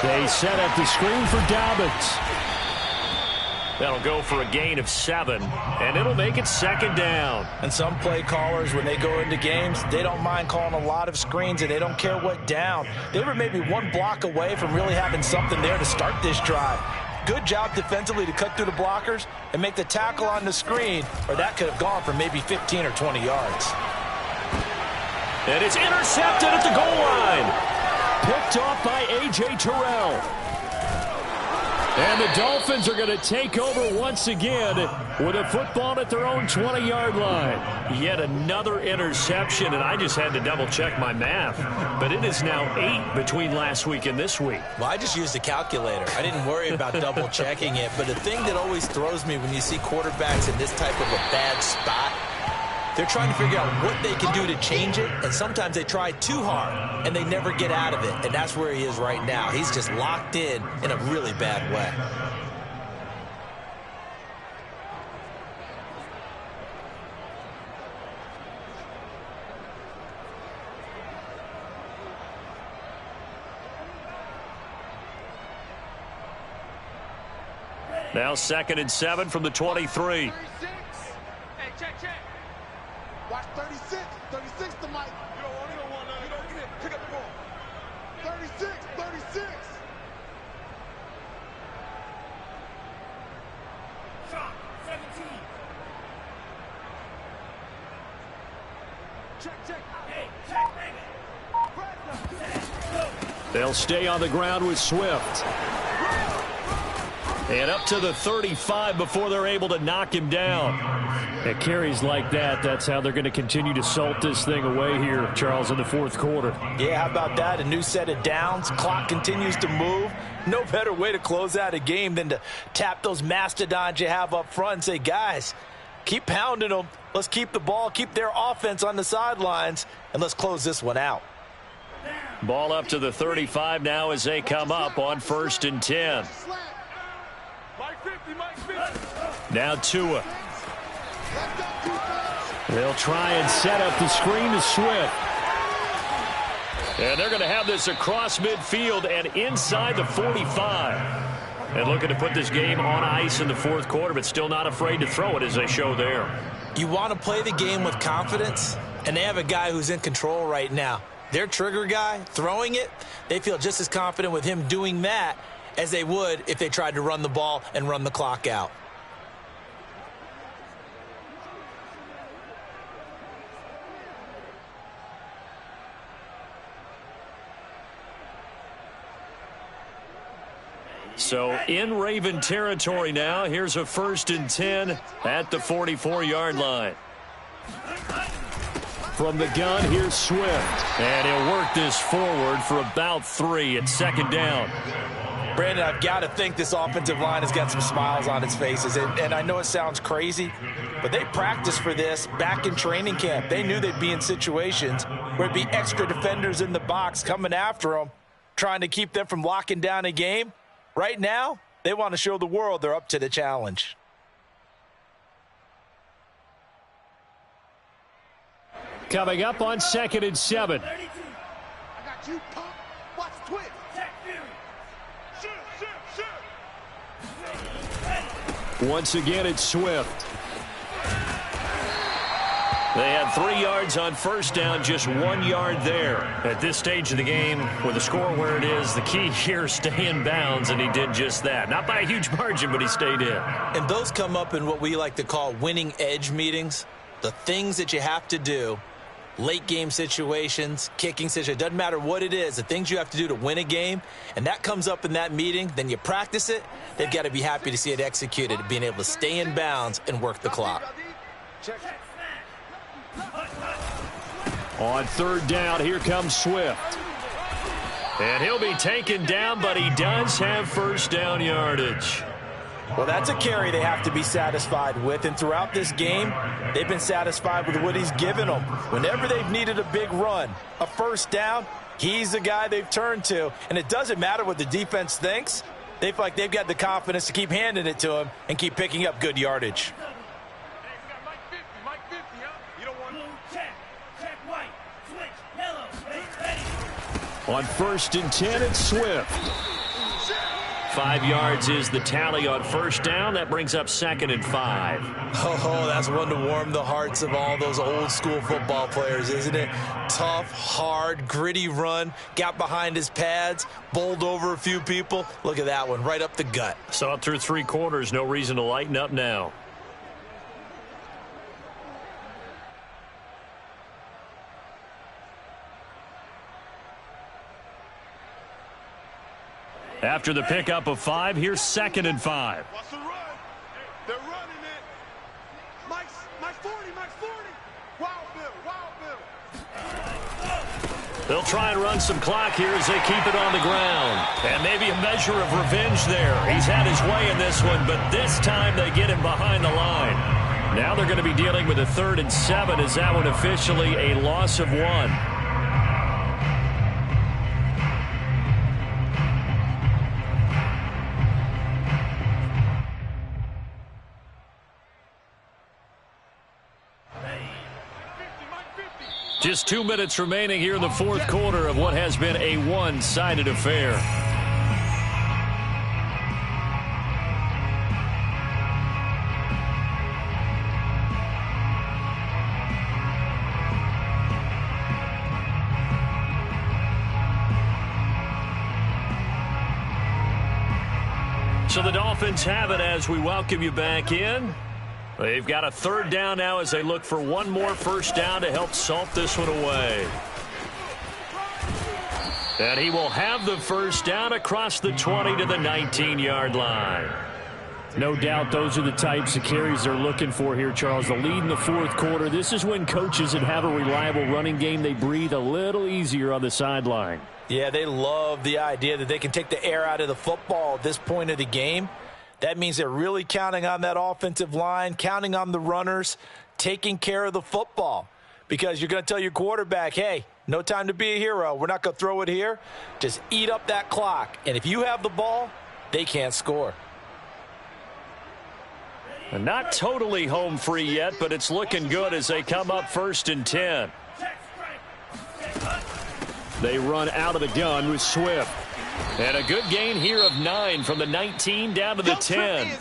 They set up the screen for Dobbins. That'll go for a gain of 7, and it'll make it 2nd down. And some play callers, when they go into games, they don't mind calling a lot of screens, and they don't care what down. They were maybe one block away from really having something there to start this drive. Good job defensively to cut through the blockers and make the tackle on the screen, or that could have gone for maybe 15 or 20 yards. And it's intercepted at the goal line. Picked off by A.J. Terrell. And the Dolphins are going to take over once again with a football at their own 20-yard line. Yet another interception, and I just had to double-check my math. But it is now 8 between last week and this week. Well, I just used a calculator. I didn't worry about double-checking it. But the thing that always throws me when you see quarterbacks in this type of a bad spot, they're trying to figure out what they can do to change it, and sometimes they try too hard, and they never get out of it, and that's where he is right now. He's just locked in a really bad way. Now 2nd and 7 from the 23. Hey, check. Watch 36. 36 to Mike. You don't want none. You don't get it. Pick up the ball. 36. Shot. 17. Check. Hey. They'll stay on the ground with Swift. And up to the 35 before they're able to knock him down. At carries like that, that's how they're going to continue to salt this thing away here, Charles, in the fourth quarter. Yeah, how about that? A new set of downs. Clock continues to move. No better way to close out a game than to tap those mastodons you have up front and say, guys, keep pounding them. Let's keep the ball, keep their offense on the sidelines, and let's close this one out. Ball up to the 35 now as they come up on 1st and 10. Now Tua. They'll try and set up the screen to Swift. And they're going to have this across midfield and inside the 45. And looking to put this game on ice in the fourth quarter, but still not afraid to throw it as they show there. You want to play the game with confidence, and they have a guy who's in control right now. Their trigger guy, throwing it, they feel just as confident with him doing that as they would if they tried to run the ball and run the clock out. So in Raven territory now. Here's a 1st and 10 at the 44-yard line. From the gun, here's Swift. And he'll work this forward for about 3 at 2nd down. Brandon, I've got to think this offensive line has got some smiles on its faces. And I know it sounds crazy, but they practiced for this back in training camp. They knew they'd be in situations where it'd be extra defenders in the box coming after them, trying to keep them from locking down a game. Right now, they want to show the world they're up to the challenge. Coming up on 2nd and 7. I got you, pump. Watch twitch. Once again, it's Swift. They had 3 yards on 1st down, just 1 yard there. At this stage of the game, with the score where it is, the key here is stay in bounds, and he did just that. Not by a huge margin, but he stayed in. And those come up in what we like to call winning edge meetings. The things that you have to do, late game situations, kicking situations, doesn't matter what it is, the things you have to do to win a game, and that comes up in that meeting, then you practice it, they've got to be happy to see it executed, being able to stay in bounds and work the clock. On 3rd down, here comes Swift. And he'll be taken down, but he does have 1st down yardage. Well, that's a carry they have to be satisfied with, and throughout this game, they've been satisfied with what he's given them. Whenever they've needed a big run, a 1st down, he's the guy they've turned to, and it doesn't matter what the defense thinks. They feel like they've got the confidence to keep handing it to him and keep picking up good yardage. On 1st and 10, it's Swift. 5 yards is the tally on 1st down. That brings up 2nd and 5. Oh, that's one to warm the hearts of all those old school football players, isn't it? Tough, hard, gritty run. Got behind his pads, bowled over a few people. Look at that one, right up the gut. Saw it through 3 quarters. No reason to lighten up now. After the pickup of 5, here's 2nd and 5. Watch the run. They're running it. Mike's 40, Mike's 40. Wild Bill. They'll try and run some clock here as they keep it on the ground. And maybe a measure of revenge there. He's had his way in this one, but this time they get him behind the line. Now they're going to be dealing with a 3rd and 7 as that one officially a loss of 1. Just 2 minutes remaining here in the fourth quarter of what has been a one-sided affair. So the Dolphins have it as we welcome you back in. They've got a 3rd down now as they look for one more 1st down to help salt this one away. And he will have the first down across the 20 to the 19-yard line. No doubt those are the types of carries they're looking for here, Charles. The lead in the fourth quarter. This is when coaches that have a reliable running game, they breathe a little easier on the sideline. Yeah, they love the idea that they can take the air out of the football at this point of the game. That means they're really counting on that offensive line, counting on the runners, taking care of the football. Because you're going to tell your quarterback, hey, no time to be a hero. We're not going to throw it here. Just eat up that clock. And if you have the ball, they can't score. Not totally home free yet, but it's looking good as they come up 1st and 10. They run out of the gun with Swift. And a good gain here of 9 from the 19 down to the 10.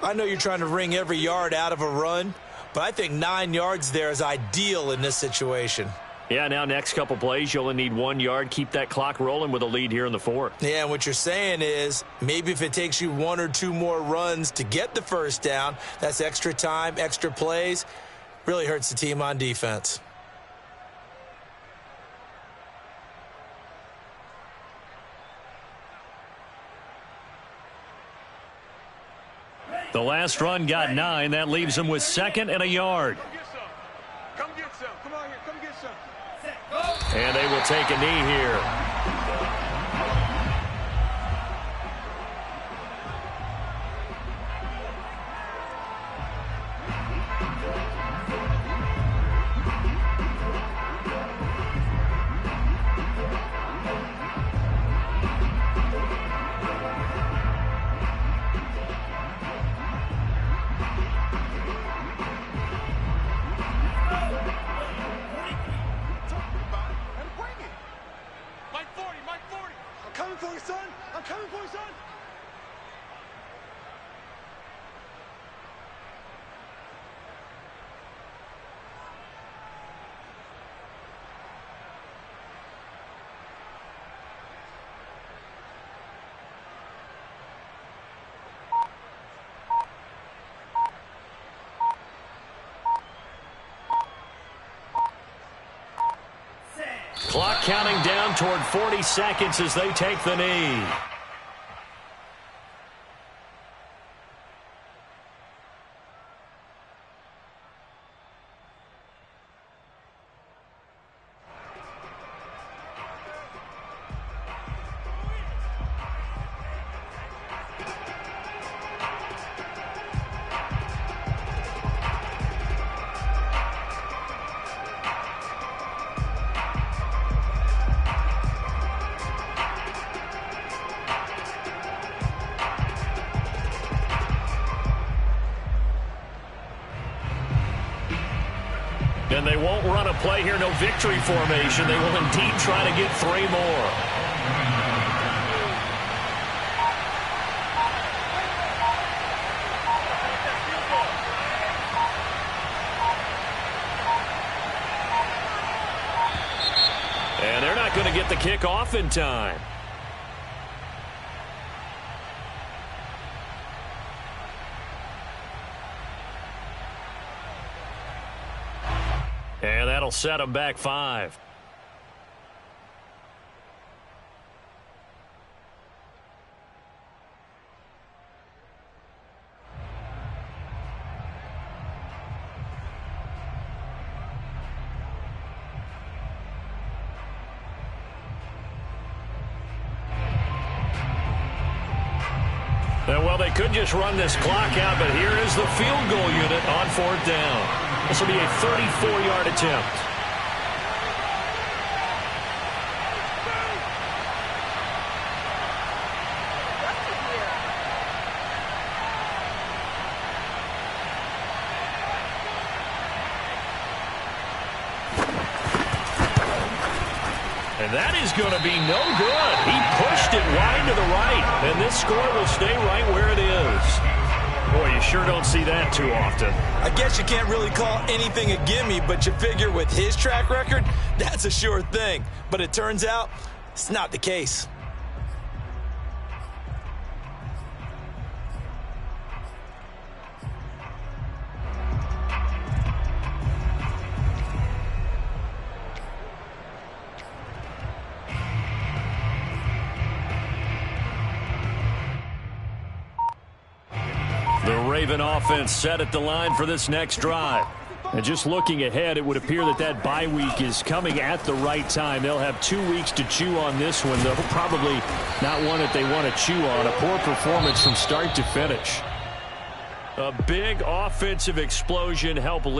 I know you're trying to wring every yard out of a run, but I think 9 yards there is ideal in this situation. Yeah, now next couple plays, you only need 1 yard. Keep that clock rolling with a lead here in the 4th. Yeah, and what you're saying is maybe if it takes you 1 or 2 more runs to get the first down, that's extra time, extra plays. Really hurts the team on defense. The last run got 9. That leaves him with 2nd and a yard. Come get some. Come on here. Come get some. And they will take a knee here. Clock counting down toward 40 seconds as they take the knee. And they won't run a play here, no victory formation. They will indeed try to get 3 more. And they're not going to get the kick off in time. And that'll set them back 5. And well, they could just run this clock out, but here is the field goal unit on 4th down. This will be a 34-yard attempt. And that is going to be no good. He pushed it wide to the right, and this score will stay right where it is. Boy, you sure don't see that too often. I guess you can't really call anything a gimme, but you figure with his track record, that's a sure thing. But it turns out it's not the case. Raven offense set at the line for this next drive. And just looking ahead, it would appear that bye week is coming at the right time. They'll have 2 weeks to chew on this one. They'll probably not one that they want to chew on. A poor performance from start to finish. A big offensive explosion helped lead.